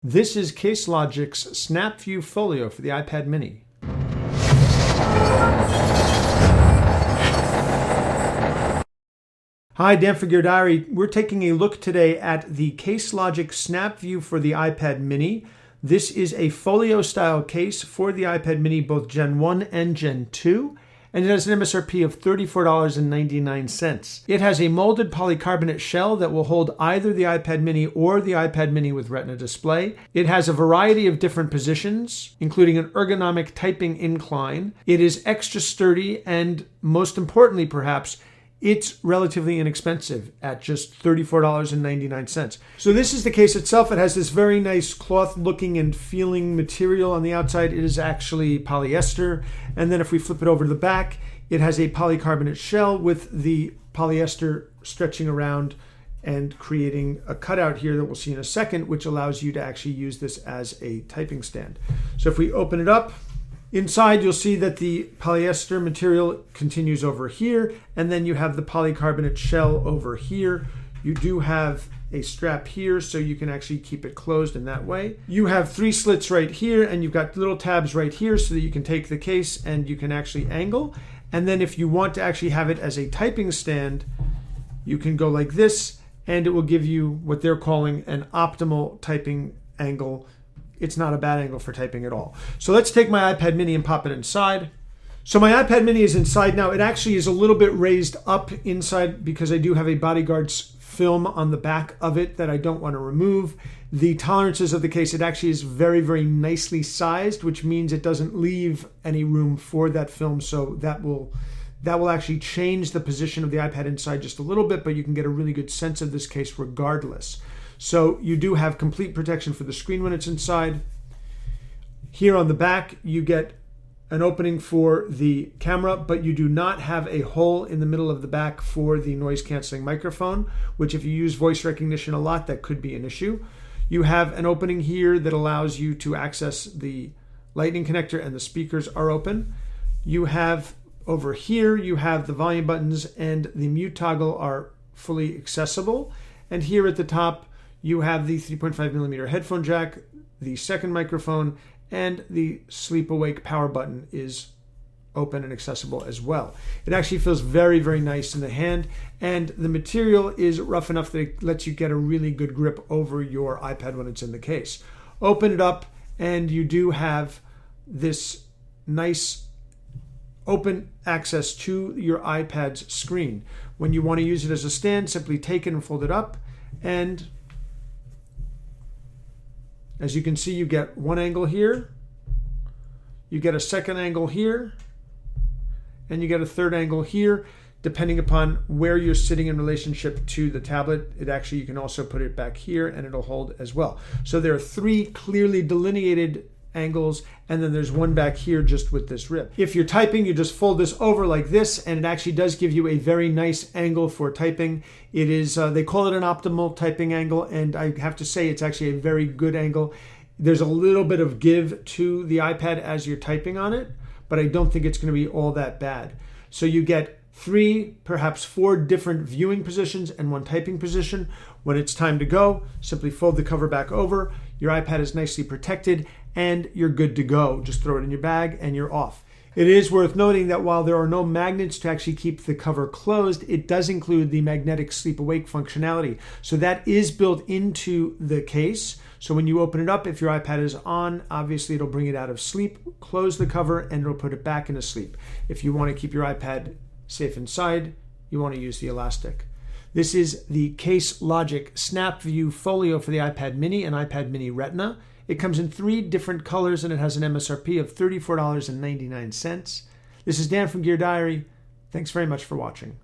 This is CaseLogic's SnapView Folio for the iPad mini. Hi, Dan from Gear Diary. We're taking a look today at the CaseLogic SnapView for the iPad mini. This is a folio style case for the iPad mini, both Gen 1 and Gen 2. And it has an MSRP of $34.99. It has a molded polycarbonate shell that will hold either the iPad mini or the iPad mini with Retina display. It has a variety of different positions, including an ergonomic typing incline. It is extra sturdy, and most importantly, perhaps, it's relatively inexpensive at just $34.99. So this is the case itself. It has this very nice cloth looking and feeling material on the outside. It is actually polyester. And then if we flip it over to the back, it has a polycarbonate shell with the polyester stretching around and creating a cutout here that we'll see in a second, which allows you to actually use this as a typing stand. So if we open it up, inside, you'll see that the polyester material continues over here, and then you have the polycarbonate shell over here. You do have a strap here, so you can actually keep it closed in that way. You have 3 slits right here, and you've got little tabs right here so that you can take the case and you can actually angle. And then if you want to actually have it as a typing stand, you can go like this, and it will give you what they're calling an optimal typing angle. It's not a bad angle for typing at all. So let's take my iPad mini and pop it inside. So my iPad mini is inside now. It actually is a little bit raised up inside because I do have a bodyguard's film on the back of it that I don't want to remove. The tolerances of the case, it actually is very, very nicely sized, which means it doesn't leave any room for that film. So that will actually change the position of the iPad inside just a little bit, but you can get a really good sense of this case regardless. So you do have complete protection for the screen when it's inside. Here on the back, you get an opening for the camera, but you do not have a hole in the middle of the back for the noise canceling microphone, which if you use voice recognition a lot, that could be an issue. You have an opening here that allows you to access the lightning connector, and the speakers are open. You have over here, you have the volume buttons, and the mute toggle are fully accessible. And here at the top, you have the 3.5mm headphone jack, the second microphone, and the sleep awake power button is open and accessible as well. It actually feels very, very nice in the hand, and the material is rough enough that it lets you get a really good grip over your iPad when it's in the case. Open it up, and you do have this nice open access to your iPad's screen. When you want to use it as a stand, simply take it and fold it up, and as you can see, you get one angle here, you get a second angle here, and you get a third angle here. Depending upon where you're sitting in relationship to the tablet, you can also put it back here and it'll hold as well. So there are 3 clearly delineated angles, and then there's one back here just with this rib. If you're typing, you just fold this over like this, and it actually does give you a very nice angle for typing. It is, they call it an optimal typing angle, and I have to say it's actually a very good angle. There's a little bit of give to the iPad as you're typing on it, but I don't think it's going to be all that bad. So you get 3, perhaps 4 different viewing positions and 1 typing position. When it's time to go, simply fold the cover back over. Your iPad is nicely protected, and you're good to go. Just throw it in your bag and you're off. It is worth noting that while there are no magnets to actually keep the cover closed, it does include the magnetic sleep awake functionality. So that is built into the case. So when you open it up, if your iPad is on, obviously it'll bring it out of sleep, close the cover, and it'll put it back into sleep. If you want to keep your iPad safe inside, you want to use the elastic. This is the CaseLogic SnapView Folio for the iPad mini and iPad mini Retina. It comes in 3 different colors, and it has an MSRP of $34.99. This is Dan from Gear Diary. Thanks very much for watching.